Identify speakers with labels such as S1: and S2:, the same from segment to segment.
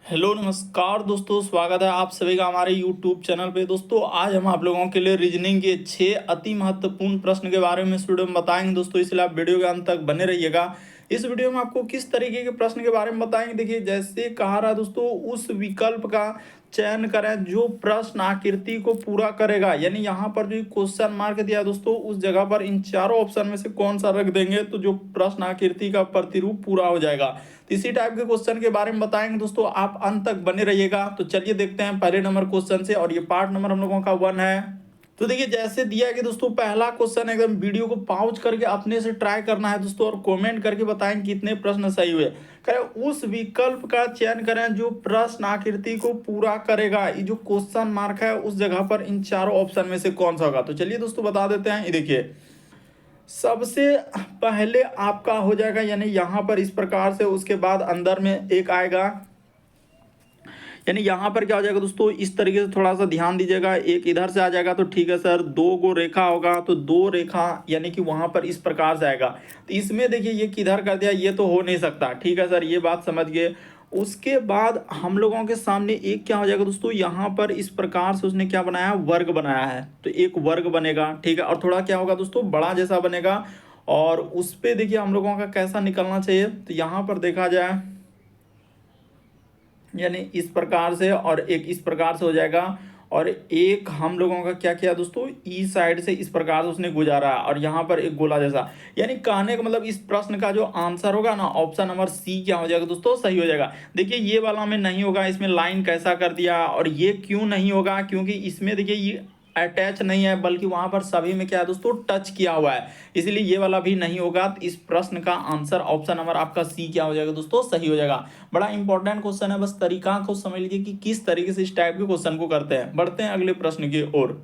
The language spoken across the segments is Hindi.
S1: हेलो नमस्कार दोस्तों, स्वागत है आप सभी का हमारे यूट्यूब चैनल पे। दोस्तों आज हम आप लोगों के लिए रीजनिंग के 6 अति महत्वपूर्ण प्रश्न के बारे में इस वीडियो में बताएंगे दोस्तों, इसलिए आप वीडियो के अंत तक बने रहिएगा। इस वीडियो में आपको किस तरीके के प्रश्न के बारे में बताएंगे, देखिए जैसे कहा रहा दोस्तों, उस विकल्प का चयन करें जो प्रश्न आकृति को पूरा करेगा। यानी यहाँ पर जो क्वेश्चन मार्क दिया दोस्तों, उस जगह पर इन चारों ऑप्शन में से कौन सा रख देंगे तो जो प्रश्न आकृति का प्रतिरूप पूरा हो जाएगा। तो इसी टाइप के क्वेश्चन के बारे में बताएंगे दोस्तों, आप अंत तक बने रहिएगा। तो चलिए देखते हैं पहले नंबर क्वेश्चन से, और ये पार्ट नंबर हम लोगों का 1 है। तो देखिए जैसे दिया कि दोस्तों पहला क्वेश्चन एकदम वीडियो को पॉज करके अपने से ट्राई करना है दोस्तों, और कमेंट करके बताएं कितने प्रश्न सही हुए। करें उस विकल्प का चयन करें जो प्रश्न आकृति को पूरा करेगा। ये जो क्वेश्चन मार्क है उस जगह पर इन चारों ऑप्शन में से कौन सा होगा। तो चलिए दोस्तों बता देते हैं। ये देखिए सबसे पहले आपका हो जाएगा, यानी यहाँ पर इस प्रकार से, उसके बाद अंदर में एक आएगा। यानी यहाँ पर क्या हो जाएगा दोस्तों, इस तरीके से थोड़ा सा ध्यान दीजिएगा। एक इधर से आ जाएगा तो ठीक है सर, 2 गो रेखा होगा तो 2 रेखा यानी कि वहां पर इस प्रकार से आएगा। तो इसमें देखिए ये किधर कर दिया, ये तो हो नहीं सकता। ठीक है सर, ये बात समझ गए। उसके बाद हम लोगों के सामने एक क्या हो जाएगा दोस्तों, यहाँ पर इस प्रकार से उसने क्या बनाया, वर्ग बनाया है। तो एक वर्ग बनेगा, ठीक है। और थोड़ा क्या होगा दोस्तों, बड़ा जैसा बनेगा। और उस पे देखिए हम लोगों का कैसा निकलना चाहिए, तो यहाँ पर देखा जाए यानी इस प्रकार से, और एक इस प्रकार से हो जाएगा। और एक हम लोगों का क्या किया दोस्तों, ई साइड से इस प्रकार से उसने गुजारा, और यहाँ पर एक गोला जैसा। यानी कहने का मतलब इस प्रश्न का जो आंसर होगा ना, ऑप्शन नंबर सी क्या हो जाएगा दोस्तों, सही हो जाएगा। देखिए ये वाला में नहीं होगा, इसमें लाइन कैसा कर दिया। और ये क्यों नहीं होगा, क्योंकि इसमें देखिए ये अटैच नहीं है, बल्कि वहां पर सभी में क्या है दोस्तों, टच किया हुआ है, इसलिए ये वाला भी नहीं होगा। तो इस प्रश्न का आंसर ऑप्शन नंबर आपका सी क्या हो जाएगा दोस्तों, सही हो जाएगा। बड़ा इंपॉर्टेंट क्वेश्चन है, बस तरीका को समझ लीजिए कि किस तरीके से इस टाइप के क्वेश्चन को करते हैं। बढ़ते हैं अगले प्रश्न की ओर।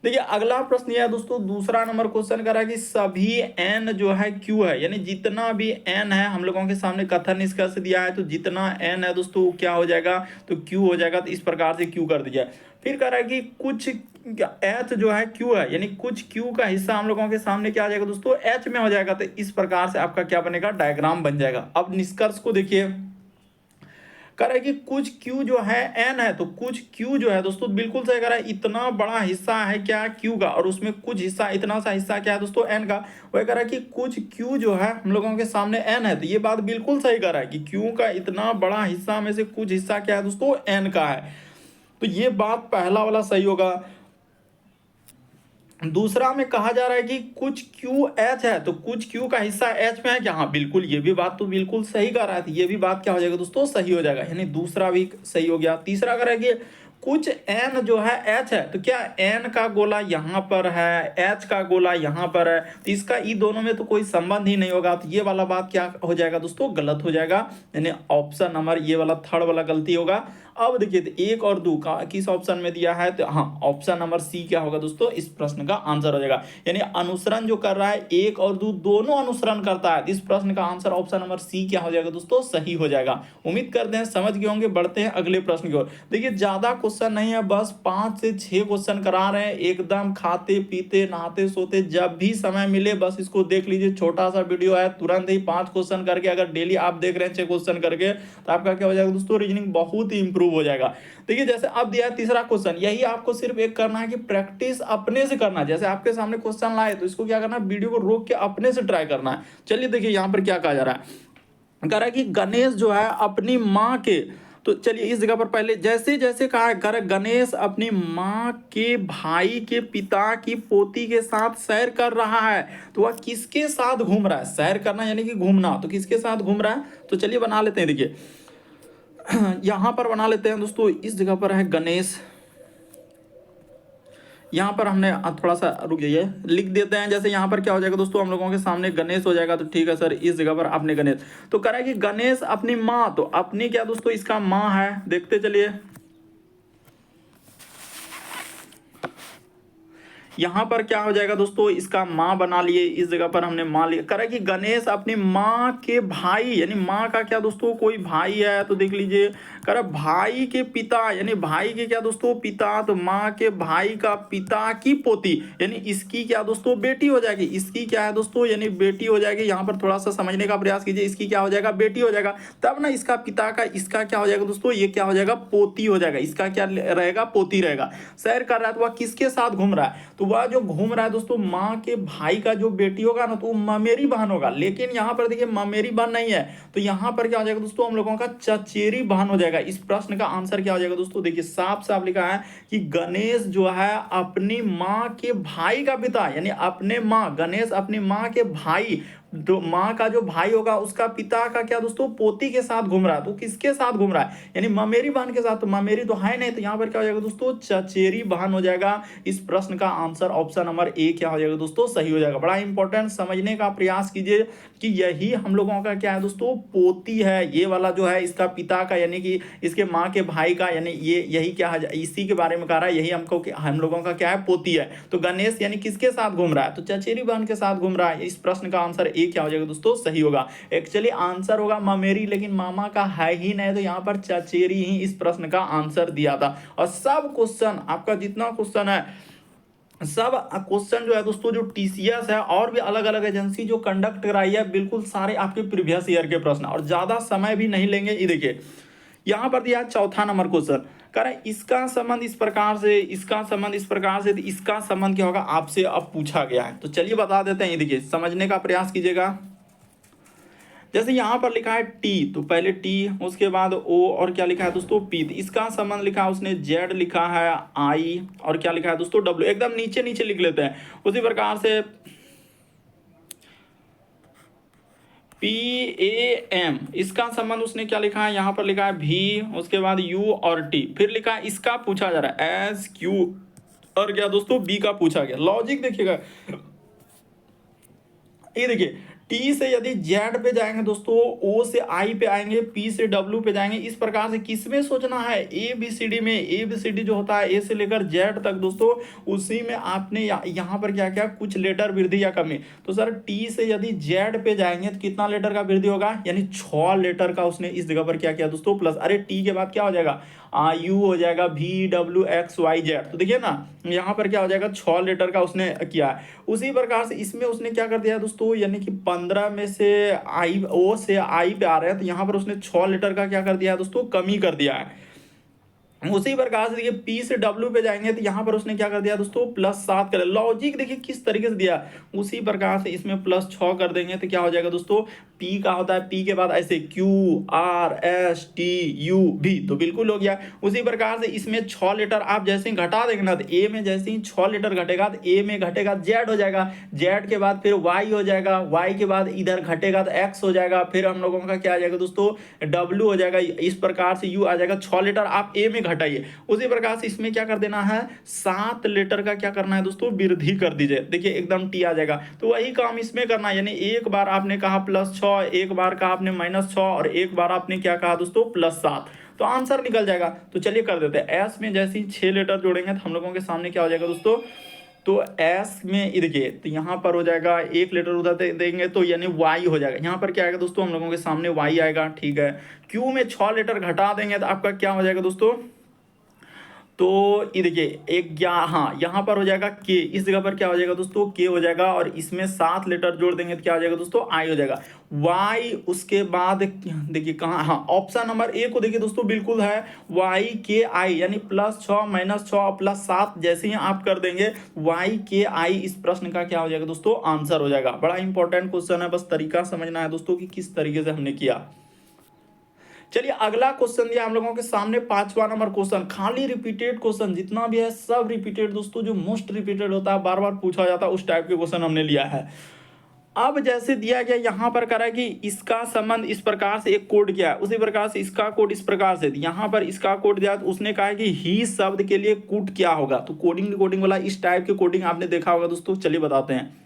S1: देखिए अगला प्रश्न यह है दोस्तों, दूसरा नंबर क्वेश्चन कर रहा है कि सभी n जो है q है, यानी जितना भी n है, हम लोगों के सामने कथन निष्कर्ष दिया है, तो जितना n है दोस्तों वो क्या हो जाएगा, तो q हो जाएगा। तो इस प्रकार से q कर दीजिए। फिर कह रहा है कि कुछ h जो है q है, यानी कुछ q का हिस्सा हम लोगों के सामने क्या आ जाएगा दोस्तों, h में हो जाएगा। तो इस प्रकार से आपका क्या बनेगा, डायग्राम बन जाएगा। अब निष्कर्ष को देखिए, कह रहा है कि कुछ Q जो है N है, तो कुछ Q जो है दोस्तों बिल्कुल सही कह रहा है। इतना बड़ा हिस्सा है क्या Q का, और उसमें कुछ हिस्सा, इतना सा हिस्सा क्या है दोस्तों, N का। वह कह रहा है कि कुछ Q जो है हम लोगों के सामने N है, तो ये बात बिल्कुल सही कह रहा है कि Q का इतना बड़ा हिस्सा में से कुछ हिस्सा क्या है दोस्तों, N का है। तो ये बात पहला वाला सही होगा। दूसरा में कहा जा रहा है कि कुछ क्यू एच है, तो कुछ क्यू का हिस्सा एच में है क्या, हाँ बिल्कुल, ये भी बात तो बिल्कुल सही कर रहा है। ये भी बात क्या हो जाएगा दोस्तों, सही हो जाएगा, यानी दूसरा भी सही हो गया। तीसरा कह रहा है कि कुछ एन जो है एच है, तो क्या एन का गोला यहाँ पर है, एच का गोला यहाँ पर है, तो इसका ई दोनों में तो कोई संबंध ही नहीं होगा। तो ये वाला बात क्या हो जाएगा दोस्तों, गलत हो जाएगा, यानी ऑप्शन नंबर ये वाला थर्ड वाला गलती होगा। अब देखिए तो 1 और 2 का किस ऑप्शन में दिया है, तो हाँ ऑप्शन नंबर सी क्या होगा दोस्तों, इस प्रश्न का आंसर हो जाएगा। यानी अनुसरण जो कर रहा है 1 और 2 दोनों अनुसरण करता है, इस प्रश्न का आंसर ऑप्शन नंबर सी क्या हो जाएगा दोस्तों, सही हो जाएगा। उम्मीद करते हैं समझ गए होंगे। बढ़ते हैं अगले प्रश्न की ओर। देखिए ज्यादा क्वेश्चन नहीं है, बस 5 से 6 क्वेश्चन करा रहे हैं, एकदम खाते पीते नहाते सोते जब भी समय मिले बस इसको देख लीजिए। छोटा सा वीडियो है, तुरंत ही 5 क्वेश्चन करके अगर डेली आप देख रहे हैं 6 क्वेश्चन करके, तो आपका क्या हो जाएगा दोस्तों, रीजनिंग बहुत ही इंप्रूव हो जाएगा। देखिए जैसे अब दिया है तीसरा क्वेश्चन, यही आपको सिर्फ एक करना है कि प्रैक्टिस अपने से करना है। जैसे आपके सामने क्वेश्चन लाए तो इसको क्या करना है, वीडियो को रोक के अपने से ट्राई करना है। चलिए देखिए यहाँ पर क्या कहा जा रहा है, कह रहा है कि गणेश जो है अपनी माँ के, तो चलिए इस जगह पर पहले जैसे जैसे कहा है, कर गणेश अपनी माँ के भाई के पिता की पोती के साथ सैर कर रहा है, तो वह किसके साथ घूम रहा है, सैर करना यानी कि घूमना, तो किसके साथ घूम रहा है। तो चलिए बना लेते हैं। देखिए यहां पर बना लेते हैं दोस्तों, इस जगह पर है गणेश, यहाँ पर हमने थोड़ा सा रुक जाइए लिख देते हैं। जैसे यहाँ पर क्या हो जाएगा दोस्तों, हम लोगों के सामने गणेश हो जाएगा, तो ठीक है सर, इस जगह पर आपने गणेश, तो कह रहा है कि गणेश अपनी माँ, तो अपनी क्या दोस्तों, इसका माँ है, देखते चलिए। यहाँ पर क्या हो जाएगा दोस्तों, इसका माँ बना लिए, इस जगह पर हमने माँ लिया। कह रहा है कि गणेश अपनी माँ के भाई, यानी माँ का क्या दोस्तों, कोई भाई है तो देख लीजिए, कह रहा भाई के पिता, यानी भाई के क्या दोस्तों पिता, तो माँ के भाई का पिता की पोती, यानी इसकी क्या दोस्तों बेटी हो जाएगी। इसकी क्या है दोस्तों, यानी बेटी हो जाएगी। यहाँ पर थोड़ा सा समझने का प्रयास कीजिए, इसकी क्या हो जाएगा, बेटी हो जाएगा। तब ना इसका पिता का, इसका क्या हो जाएगा दोस्तों, ये क्या हो जाएगा, पोती हो जाएगा। इसका क्या रहेगा, पोती रहेगा। सैर कर रहा है तो वह किसके साथ घूम रहा है, तो वह जो घूम रहा है दोस्तों माँ के भाई का जो बेटी होगा ना, तो ममेरी बहन होगा। लेकिन यहाँ पर देखिए ममेरी बहन नहीं है, तो यहाँ पर क्या हो जाएगा दोस्तों, हम लोगों का चचेरी बहन हो जाएगा। इस प्रश्न का आंसर क्या हो जाएगा दोस्तों, देखिए साफ साफ लिखा है कि गणेश जो है अपनी माँ के भाई का पिता, यानी अपने माँ, गणेश अपनी माँ के भाई, तो माँ का जो भाई होगा उसका पिता का क्या दोस्तों पोती के साथ घूम रहा है। तो किसके साथ घूम रहा है, यानी ममेरी बहन के साथ। तो ममेरी तो है नहीं, तो यहाँ पर क्या हो जाएगा दोस्तों, चचेरी बहन हो जाएगा। इस प्रश्न का आंसर ऑप्शन नंबर ए क्या हो जाएगा दोस्तों, सही हो जाएगा। बड़ा इंपॉर्टेंट, समझने का प्रयास कीजिए कि यही हम लोगों का क्या है दोस्तों, पोती है। ये वाला जो है इसका पिता का, यानी कि इसके माँ के भाई का, यानी ये यही क्या है, इसी के बारे में कह रहा है, यही हमको हम लोगों का क्या है, पोती है। तो गणेश यानी किसके साथ घूम रहा है, तो चचेरी बहन के साथ घूम रहा है। इस प्रश्न का आंसर ए क्या हो जाएगा दोस्तों, सही होगा। एक्चुअली आंसर होगा ममेरी, लेकिन मामा का है ही नहीं, तो यहाँ पर चचेरी ही इस प्रश्न का आंसर दिया था। और सब क्वेश्चन आपका जितना क्वेश्चन है, सब क्वेश्चन जो है दोस्तों, जो टीसीएस है और भी अलग अलग एजेंसी जो कंडक्ट कराई है, बिल्कुल सारे आपके प्रीवियस ईयर के प्रश्न, और ज्यादा समय भी नहीं लेंगे। ये देखिए यहाँ पर दिया चौथा नंबर क्वेश्चन, कह रहा है इसका संबंध इस प्रकार से, इसका संबंध इस प्रकार से, तो इसका संबंध क्या होगा आपसे अब पूछा गया है। तो चलिए बता देते हैं। ये देखिए समझने का प्रयास कीजिएगा। जैसे यहाँ पर लिखा है टी, तो पहले टी, उसके बाद ओ, और क्या लिखा है दोस्तों पी। तो इसका संबंध लिखा है उसने जेड लिखा है आई, और क्या लिखा है दोस्तों डब्ल्यू। एकदम नीचे नीचे लिख लेते हैं। उसी प्रकार से पी ए एम, इसका संबंध उसने क्या लिखा है, यहाँ पर लिखा है भी, उसके बाद यू और टी, फिर लिखा है इसका पूछा जा रहा है एस क्यू, और क्या दोस्तों बी का पूछा गया। लॉजिक देखिएगा, ये देखिए टी से यदि जेड पे जाएंगे दोस्तों, ओ से आई पे आएंगे, पी से डब्ल्यू पे जाएंगे। इस प्रकार से किसमें सोचना है, ए बी सी डी में। ए बी सी डी जो होता है ए से लेकर जेड तक दोस्तों, उसी में आपने यहाँ पर क्या क्या कुछ लेटर वृद्धि या कमी। तो सर टी से यदि जेड पे जाएंगे तो कितना लेटर का वृद्धि होगा, यानी 6 लेटर का उसने इस जगह पर क्या किया दोस्तों प्लस। अरे टी के बाद क्या हो जाएगा, यू हो जाएगा भी डब्ल्यू एक्स वाई जेड। तो देखिए ना यहाँ पर क्या हो जाएगा, 6 लेटर का उसने किया है। उसी प्रकार से इसमें उसने क्या कर दिया दोस्तों, यानी कि 15 में से आई, ओ से आई पे आ रहे हैं, तो यहाँ पर उसने 6 लेटर का क्या कर दिया है दोस्तों, कमी कर दिया है। उसी प्रकार से देखिए पी से डब्ल्यू पे जाएंगे, तो यहाँ पर उसने क्या कर दिया दोस्तों +7 कर। लॉजिक देखिए किस तरीके से दिया। उसी प्रकार से इसमें +6 कर देंगे तो क्या हो जाएगा दोस्तों, पी का होता है, पी के बाद ऐसे Q R S T U भी, तो बिल्कुल हो गया। उसी प्रकार से इसमें 6 लेटर आप जैसे ही घटा देंगे ना, तो ए में जैसे ही 6 लेटर घटेगा तो ए में घटेगा जेड हो जाएगा, जेड के बाद फिर वाई हो जाएगा, वाई के बाद इधर घटेगा तो एक्स हो जाएगा, फिर हम लोगों का क्या आ जाएगा दोस्तों डब्ल्यू हो जाएगा। इस प्रकार से यू आ जाएगा। 6 लेटर आप ए में घटाइए। उसी प्रकार से इसमें क्या कर देना है, 7 लेटर का क्या करना है दोस्तों, वृद्धि कर दीजिए। देखिए एकदम टी आ जाएगा। तो वही काम इसमें करना है, यानी एक बार आपने कहा +6, एक बार कहा आपने -6, और एक बार आपने क्या कहा दोस्तों +7, तो आंसर निकल जाएगा। तो चलिए कर देते हैं। एस में जैसे ही 6 लेटर जोड़ेंगे तो हम लोगों के सामने क्या हो जाएगा दोस्तों, तो एस में देखिए, तो यहाँ पर हो जाएगा 1 लेटर उधर देंगे तो यानी वाई हो जाएगा। यहाँ पर क्या आएगा दोस्तों, हम लोगों के सामने वाई आएगा, ठीक है। क्यू में 6 लेटर घटा देंगे तो आपका क्या हो जाएगा दोस्तों, तो ये देखिए एक क्या, हाँ यहाँ पर हो जाएगा के, इस जगह पर क्या हो जाएगा दोस्तों के हो जाएगा, और इसमें 7 लेटर जोड़ देंगे तो क्या हो जाएगा दोस्तों आई हो जाएगा। वाई उसके बाद देखिए कहाँ, हाँ ऑप्शन नंबर ए को देखिए दोस्तों बिल्कुल है वाई के आई, यानी +6 -6 +7 जैसे ही आप कर देंगे वाई के आई, इस प्रश्न का क्या हो जाएगा दोस्तों आंसर हो जाएगा। बड़ा इंपॉर्टेंट क्वेश्चन है, बस तरीका समझना है दोस्तों कि किस तरीके से हमने किया। चलिए अगला क्वेश्चन दिया हम लोगों के सामने 5वां नंबर क्वेश्चन। खाली रिपीटेड क्वेश्चन जितना भी है सब रिपीटेड दोस्तों, जो मोस्ट रिपीटेड होता है, बार बार पूछा जाता है, उस टाइप के क्वेश्चन हमने लिया है। अब जैसे दिया गया यहाँ पर करा कि इसका संबंध इस प्रकार से एक कोड किया है, उसी प्रकार से इसका कोड इस प्रकार से, यहाँ पर इसका कोड दिया तो उसने कहा कि ही शब्द के लिए कूट क्या होगा। तो कोडिंग कोडिंग वाला इस टाइप के कोडिंग आपने देखा होगा दोस्तों। चलिए बताते हैं।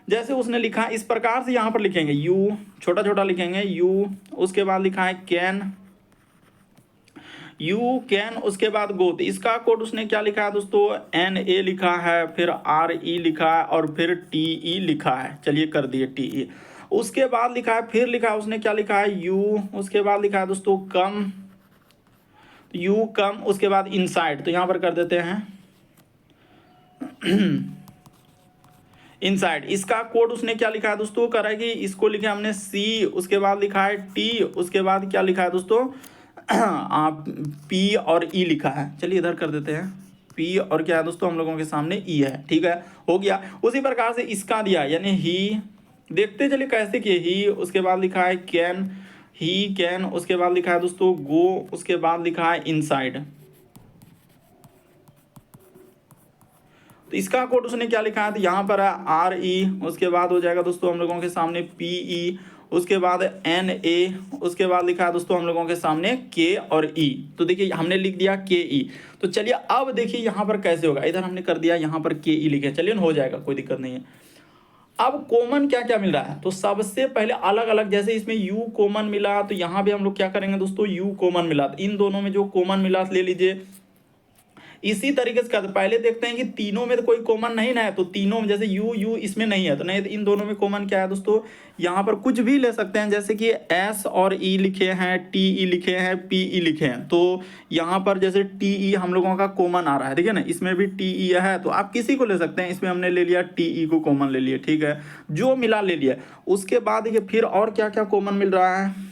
S1: जैसे उसने लिखा इस प्रकार से, यहाँ पर लिखेंगे यू, छोटा छोटा लिखेंगे यू, उसके बाद लिखा है कैन, यू कैन उसके बाद गो, तो इसका कोड उसने क्या लिखा है दोस्तों, NA लिखा है, फिर RE लिखा है और फिर TE लिखा है। चलिए कर दिए TE। उसके बाद लिखा है, फिर लिखा है उसने क्या लिखा है, यू, उसके बाद लिखा है दोस्तों कम, यू कम, उसके बाद इनसाइड, तो यहाँ पर कर देते हैं इनसाइड। इसका कोड उसने क्या लिखा है दोस्तों, कह रहा है कि इसको लिखे हमने C, उसके बाद लिखा है T, उसके बाद क्या लिखा है दोस्तों आप P और E लिखा है। चलिए इधर कर देते हैं, P और क्या है दोस्तों हम लोगों के सामने E है। ठीक है, हो गया। उसी प्रकार से इसका दिया यानी ही, देखते चलिए कैसे किए, ही, उसके बाद लिखा है कैन, ही कैन, उसके बाद लिखा है दोस्तों गो, उसके बाद लिखा है इनसाइड। तो इसका कोड उसने क्या लिखा है, तो यहाँ पर है RE, उसके बाद हो जाएगा दोस्तों हम लोगों के सामने PE, उसके बाद NA, उसके बाद लिखा है दोस्तों हम लोगों के सामने K और E। तो देखिए हमने लिख दिया KE। तो चलिए अब देखिए यहाँ पर कैसे होगा, इधर हमने कर दिया यहाँ पर KE लिखे, चलिए हो जाएगा, कोई दिक्कत नहीं है। अब कॉमन क्या क्या मिल रहा है, तो सबसे पहले अलग अलग, जैसे इसमें U कॉमन मिला, तो यहाँ भी हम लोग क्या करेंगे दोस्तों, U कॉमन मिला, तो इन दोनों में जो कॉमन मिला ले लीजिए। इसी तरीके से करते, पहले देखते हैं कि तीनों में तो कोई कॉमन नहीं ना है, तो तीनों में जैसे यू इसमें नहीं है, तो नहीं, तो इन दोनों में कॉमन क्या है दोस्तों, यहाँ पर कुछ भी ले सकते हैं, जैसे कि S और E लिखे हैं, TE लिखे हैं, PE लिखे हैं, तो यहाँ पर जैसे TE हम लोगों का कॉमन आ रहा है, ठीक है ना, इसमें भी TE है, तो आप किसी को ले सकते हैं, इसमें हमने ले लिया TE को कॉमन ले लिए। ठीक है, जो मिला ले लिया। उसके बाद देखिए फिर और क्या क्या कॉमन मिल रहा है,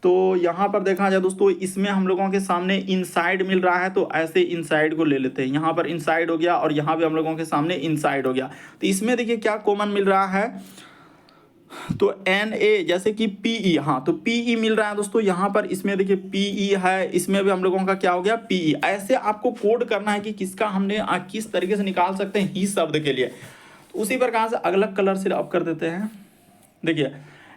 S1: तो यहाँ पर देखा जाए दोस्तों, इसमें हम लोगों के सामने इनसाइड मिल रहा है, तो ऐसे इनसाइड को ले लेते हैं, यहाँ पर इनसाइड हो गया और यहाँ भी हम लोगों के सामने इनसाइड हो गया। तो इसमें देखिए क्या कॉमन मिल रहा है, तो NA जैसे कि PE, हाँ तो PE मिल रहा है दोस्तों, यहाँ पर इसमें देखिए PE है, इसमें भी हम लोगों का क्या हो गया PE। ऐसे आपको कोड करना है कि किसका हमने किस तरीके से निकाल सकते हैं ही शब्द के लिए। तो उसी प्रकार से अलग कलर से अब कर देते हैं। देखिए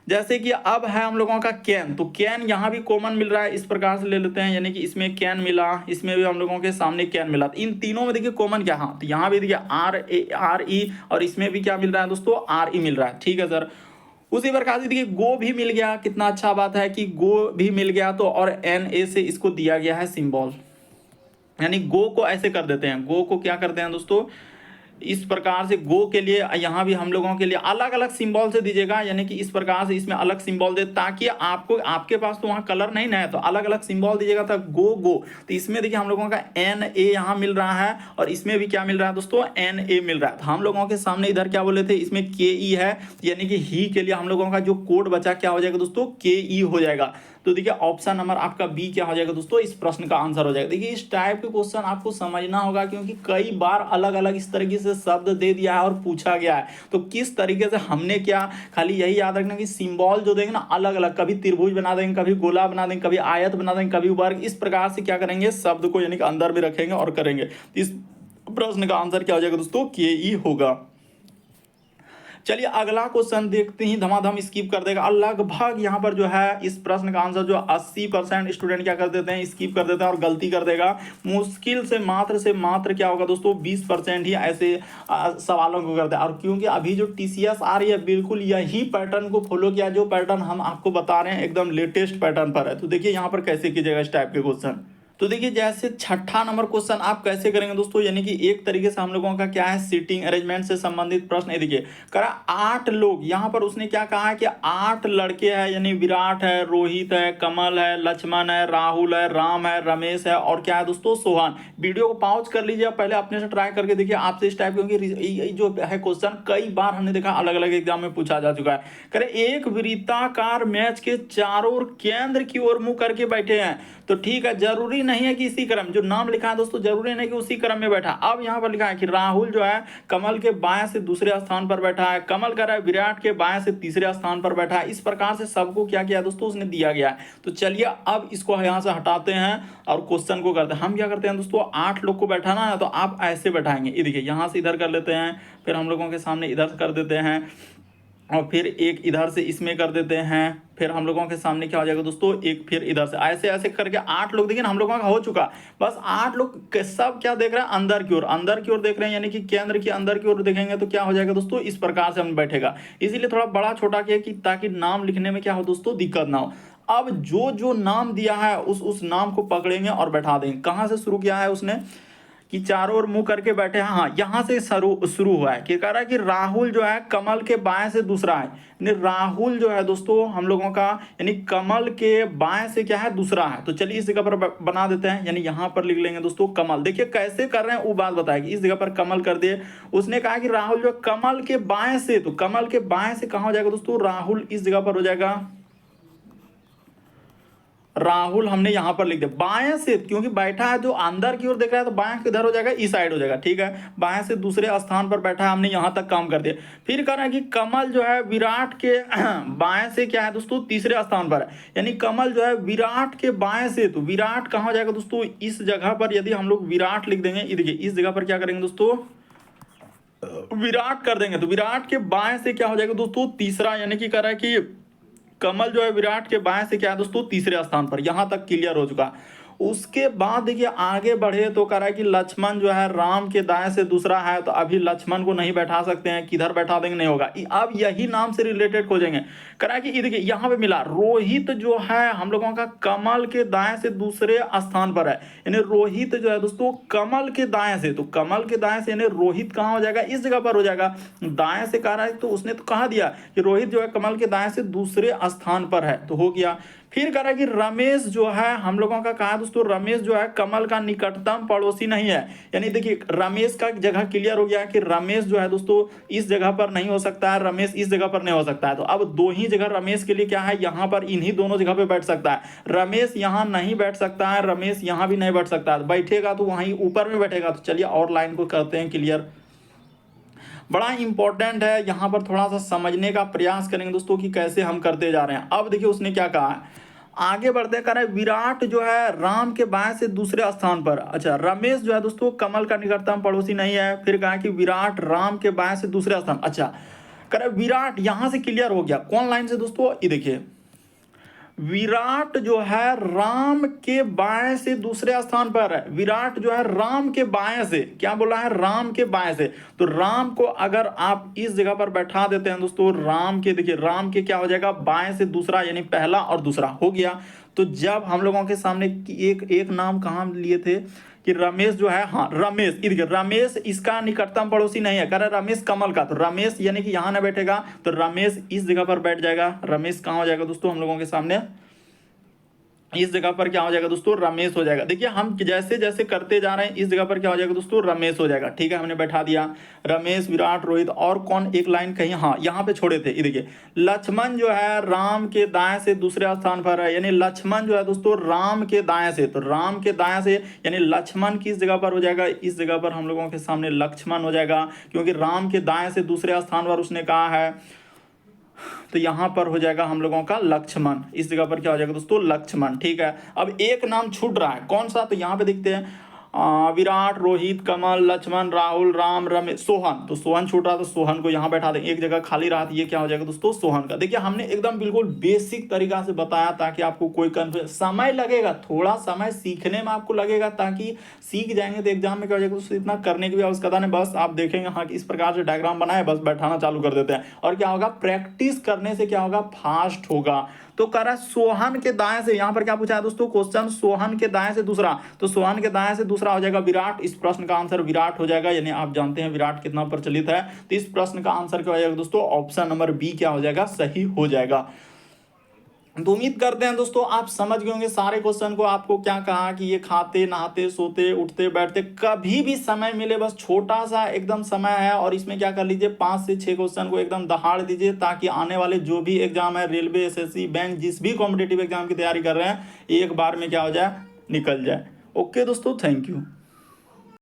S1: जैसे कि अब है हम लोगों का कैन, तो कैन यहाँ भी कॉमन मिल रहा है, इस प्रकार से ले लेते हैं, यानी कि इसमें कैन मिला, इसमें भी हम लोगों के सामने कैन मिला, इन तीनों में देखिए कॉमन क्या, हाँ तो यहाँ भी देखिए RE और इसमें भी क्या मिल रहा है दोस्तों RE मिल रहा है। ठीक है सर, उसी प्रकार से देखिए गो भी मिल गया, कितना अच्छा बात है कि गो भी मिल गया, तो और NA से इसको दिया गया है सिंबल, यानी गो को ऐसे कर देते हैं, गो को क्या करते हैं दोस्तों, इस प्रकार से गो के लिए यहाँ भी हम लोगों के लिए अलग अलग सिंबल से दीजिएगा, यानी कि इस प्रकार से इसमें अलग सिंबल दे, ताकि आपको, आपके पास तो वहाँ कलर नहीं ना है, तो अलग अलग सिंबल दीजिएगा, तो गो। तो इसमें देखिए हम लोगों का NA यहाँ मिल रहा है और इसमें भी क्या मिल रहा है दोस्तों NA मिल रहा है। तो हम लोगों के सामने इधर क्या बोले थे, इसमें KE है, यानी कि ही के लिए हम लोगों का जो कोड बचा क्या हो जाएगा दोस्तों KE हो जाएगा। तो देखिए ऑप्शन नंबर आपका बी क्या हो जाएगा दोस्तों, इस प्रश्न का आंसर हो जाएगा। देखिए इस टाइप के क्वेश्चन आपको समझना होगा, क्योंकि कई बार अलग अलग इस तरीके से शब्द दे दिया है और पूछा गया है, तो किस तरीके से हमने क्या, खाली यही याद रखना कि सिंबल जो देंगे ना अलग अलग, कभी त्रिभुज बना देंगे, कभी गोला बना देंगे, कभी आयत बना देंगे, कभी वर्ग, इस प्रकार से क्या करेंगे शब्द को यानी कि अंदर भी रखेंगे और करेंगे। इस प्रश्न का आंसर क्या हो जाएगा दोस्तों KE होगा। चलिए अगला क्वेश्चन देखते ही धमाधम स्किप कर देगा, लगभग यहाँ पर जो है इस प्रश्न का आंसर जो 80% स्टूडेंट क्या कर देते हैं, स्किप कर देते हैं और गलती कर देगा। मुश्किल से मात्र क्या होगा दोस्तों 20% ही ऐसे सवालों को करते हैं, और क्योंकि अभी जो TCS आ रही है बिल्कुल यही पैटर्न को फॉलो किया, जो पैटर्न हम आपको बता रहे हैं एकदम लेटेस्ट पैटर्न पर है। तो देखिए यहाँ पर कैसे कीजिएगा इस टाइप के क्वेश्चन। तो देखिए जैसे छठा नंबर क्वेश्चन आप कैसे करेंगे दोस्तों, यानी कि एक तरीके से हम लोगों का क्या है सीटिंग अरेंजमेंट से संबंधित प्रश्न है। देखिए करा 8 लोग, यहाँ पर उसने क्या कहा है कि 8 लड़के हैं, यानी विराट है, रोहित है, कमल है, लक्ष्मण है, राहुल है, राम है, रमेश है और क्या है दोस्तों सोहन। वीडियो को पॉज कर लीजिए, पहले अपने से ट्राई करके देखिए आपसे इस टाइप, क्योंकि जो है क्वेश्चन कई बार हमने देखा अलग अलग एग्जाम में पूछा जा चुका है। करे एक वृत्ताकार मैच के चारों ओर केंद्र की ओर मुंह करके बैठे हैं, तो ठीक है, जरूरी नहीं है कि इसी क्रम, जो नाम लिखा है दोस्तों जरूरी नहीं कि उसी क्रम में बैठा। अब यहाँ पर लिखा है कि राहुल जो है कमल के बाएं से दूसरे स्थान पर बैठा है, कमल कर रहा है विराट के बाएं से तीसरे स्थान पर बैठा है। इस प्रकार से सबको क्या किया दोस्तों उसने दिया गया है। तो चलिए अब इसको यहाँ से हटाते हैं और क्वेश्चन को करते हैं। हम क्या करते हैं दोस्तों 8 लोग को बैठाना है, तो आप ऐसे बैठाएंगे, ये देखिए यहाँ से इधर कर लेते हैं, फिर हम लोगों के सामने इधर कर देते हैं और फिर एक इधर से इसमें कर देते हैं, फिर हम लोगों के सामने क्या हो जाएगा दोस्तों एक फिर इधर से, ऐसे ऐसे करके 8 लोग देखिए ना हम लोगों का हो चुका। बस 8 लोग सब क्या देख रहे हैं अंदर की ओर, अंदर की ओर देख रहे हैं, यानी कि केंद्र के अंदर की ओर देखेंगे तो क्या हो जाएगा दोस्तों इस प्रकार से हम बैठेगा। इसीलिए थोड़ा बड़ा छोटा किया कि ताकि नाम लिखने में क्या हो दोस्तों दिक्कत ना हो। अब जो जो नाम दिया है उस नाम को पकड़ेंगे और बैठा देंगे। कहाँ से शुरू किया है उसने कि चारों ओर मुंह करके बैठे हैं, हाँ यहाँ से शुरू हुआ है कि कह रहा है कि राहुल जो है कमल के बाएं से दूसरा है, यानी राहुल जो है दोस्तों हम लोगों का यानी कमल के बाएं से क्या है दूसरा है। तो चलिए इस जगह पर बना देते हैं, यानी यहाँ पर लिख लेंगे दोस्तों कमल। देखिए कैसे कर रहे हैं वो बात बताएगी। इस जगह पर कमल कर दिए, उसने कहा कि राहुल जो कमल के बाएं से, तो कमल के बाएं से कहाँ हो जाएगा दोस्तों, राहुल इस जगह पर हो जाएगा, राहुल हमने यहां पर लिख दिया बाएं से, क्योंकि बैठा है जो अंदर की ओर देख रहा है तो बाएं किधर हो जाएगा, इस साइड हो जाएगा, ठीक है। बाएं से दूसरे स्थान पर बैठा है, हमने यहां तक काम कर दिया। फिर कह रहा है कि कमल जो है विराट के बाएं से क्या है दोस्तों, तीसरे स्थान पर है, यानी कमल जो है विराट के बाएं से, तो विराट कहां हो जाएगा दोस्तों, इस जगह पर यदि हम लोग विराट लिख देंगे, देखिए इस जगह पर क्या करेंगे दोस्तों, विराट कर देंगे, तो विराट के बाएं से क्या हो जाएगा दोस्तों, तीसरा, यानी कि कह रहा है कि कमल जो है विराट के बाएं से क्या है दोस्तों, तीसरे स्थान पर। यहां तक क्लियर हो चुका। उसके बाद देखिए आगे बढ़े तो कह रहा है कि लक्ष्मण जो है राम के दाएं से दूसरा है, तो अभी लक्ष्मण को नहीं बैठा सकते हैं, किधर बैठा देंगे, नहीं होगा। अब यही नाम से रिलेटेड खोजेंगे। कह रहा है कि देखिए यहां पे मिला रोहित जो है हम लोगों का कमल के दाएं से दूसरे स्थान पर है, यानी रोहित जो है दोस्तों कमल के दाएं से, तो कमल के दाएं से यानी रोहित कहां हो जाएगा, इस जगह पर हो जाएगा। दाएं से कह रहा है तो उसने तो कहा दिया कि रोहित जो है कमल के दाएं से दूसरे स्थान पर है, तो हो गया। फिर कह रहा है कि रमेश जो है हम लोगों का कहा दोस्तों, रमेश जो है कमल का निकटतम पड़ोसी नहीं है, यानी देखिए रमेश का जगह क्लियर हो गया कि रमेश जो है दोस्तों इस जगह पर नहीं हो सकता है, रमेश इस जगह पर नहीं हो सकता है। तो अब दो ही जगह रमेश के लिए क्या है, यहाँ पर इन्हीं दोनों जगह पे बैठ सकता है। रमेश यहाँ नहीं बैठ सकता है, रमेश यहाँ भी नहीं बैठ सकता है, बैठेगा तो वहीं ऊपर में बैठेगा। तो चलिए और लाइन को करते हैं क्लियर, बड़ा इंपॉर्टेंट है, यहाँ पर थोड़ा सा समझने का प्रयास करेंगे दोस्तों कि कैसे हम करते जा रहे हैं। अब देखिए उसने क्या कहा है, आगे बढ़ते कर रहे, विराट जो है राम के बाएं से दूसरे स्थान पर। अच्छा, रमेश जो है दोस्तों कमल का निकटतम पड़ोसी नहीं है। फिर कहा कि विराट राम के बाएं से दूसरे स्थान। अच्छा, कर विराट यहां से क्लियर हो गया, कौन लाइन से दोस्तों, ये देखिए विराट जो है राम के बाएं से दूसरे स्थान पर है। विराट जो है राम के बाएं से, क्या बोला है, राम के बाएं से। तो राम को अगर आप इस जगह पर बैठा देते हैं दोस्तों, राम के देखिए राम के क्या हो जाएगा, बाएं से दूसरा, यानी पहला और दूसरा हो गया। तो जब हम लोगों के सामने एक नाम कहाँ लिए थे कि रमेश जो है, हाँ रमेश, देखिए रमेश इसका निकटतम पड़ोसी नहीं है, कह रहा है रमेश कमल का, तो रमेश यानी कि यहाँ ना बैठेगा, तो रमेश इस जगह पर बैठ जाएगा। रमेश कहाँ हो जाएगा दोस्तों, हम लोगों के सामने इस जगह पर क्या हो जाएगा दोस्तों, रमेश हो जाएगा। देखिए हम जैसे जैसे करते जा रहे हैं इस जगह पर क्या हो जाएगा दोस्तों, रमेश हो जाएगा, ठीक है। हमने बैठा दिया रमेश, विराट, रोहित, और कौन एक लाइन कहीं, हाँ यहाँ पे छोड़े थे, देखिए लक्ष्मण जो है राम के दाएं से दूसरे स्थान पर है, यानी लक्ष्मण जो है दोस्तों राम के दाएं से, तो राम के दाएं से यानी लक्ष्मण किस जगह पर हो जाएगा, इस जगह पर हम लोगों के सामने लक्ष्मण हो जाएगा, क्योंकि राम के दाएं से दूसरे स्थान पर उसने कहा है। तो यहां पर हो जाएगा हम लोगों का लक्ष्मण, इस जगह पर क्या हो जाएगा दोस्तों, लक्ष्मण, ठीक है। अब एक नाम छूट रहा है, कौन सा, तो यहां पे देखते हैं विराट, रोहित, कमल, लक्ष्मण, राहुल, राम, रमेश, सोहन। तो सोहन छूट रहा, तो सोहन को यहाँ बैठा दें, एक जगह खाली रहा, तो ये क्या हो जाएगा दोस्तों, सोहन का। देखिए हमने एकदम बिल्कुल बेसिक तरीका से बताया ताकि आपको कोई कंफ्यूजन, समय लगेगा, थोड़ा समय सीखने में आपको लगेगा, ताकि सीख जाएंगे तो एग्जाम में क्या हो जाएगा दोस्तों, इतना करने की भी आवश्यकता नहीं, बस आप देखेंगे हाँ कि इस प्रकार से डायग्राम बनाए, बस बैठाना चालू कर देते हैं, और क्या होगा, प्रैक्टिस करने से क्या होगा, फास्ट होगा। तो कह रहा है सोहन के दाएं से, यहां पर क्या पूछा है दोस्तों क्वेश्चन, सोहन के दाएं से दूसरा, तो सोहन के दाएं से दूसरा हो जाएगा विराट। इस प्रश्न का आंसर विराट हो जाएगा, यानी आप जानते हैं विराट कितना प्रचलित है। तो इस प्रश्न का आंसर क्या हो जाएगा दोस्तों, ऑप्शन नंबर बी क्या हो जाएगा, सही हो जाएगा। तो उम्मीद करते हैं दोस्तों आप समझ गए होंगे सारे क्वेश्चन को। आपको क्या कहा कि ये खाते, नहाते, सोते, उठते, बैठते, कभी भी समय मिले, बस छोटा सा एकदम समय है, और इसमें क्या कर लीजिए 5 से 6 क्वेश्चन को एकदम दहाड़ दीजिए, ताकि आने वाले जो भी एग्जाम है, रेलवे, एसएससी, बैंक, जिस भी कॉम्पिटेटिव एग्जाम की तैयारी कर रहे हैं, एक बार में क्या हो जाए, निकल जाए। ओके दोस्तों, थैंक यू।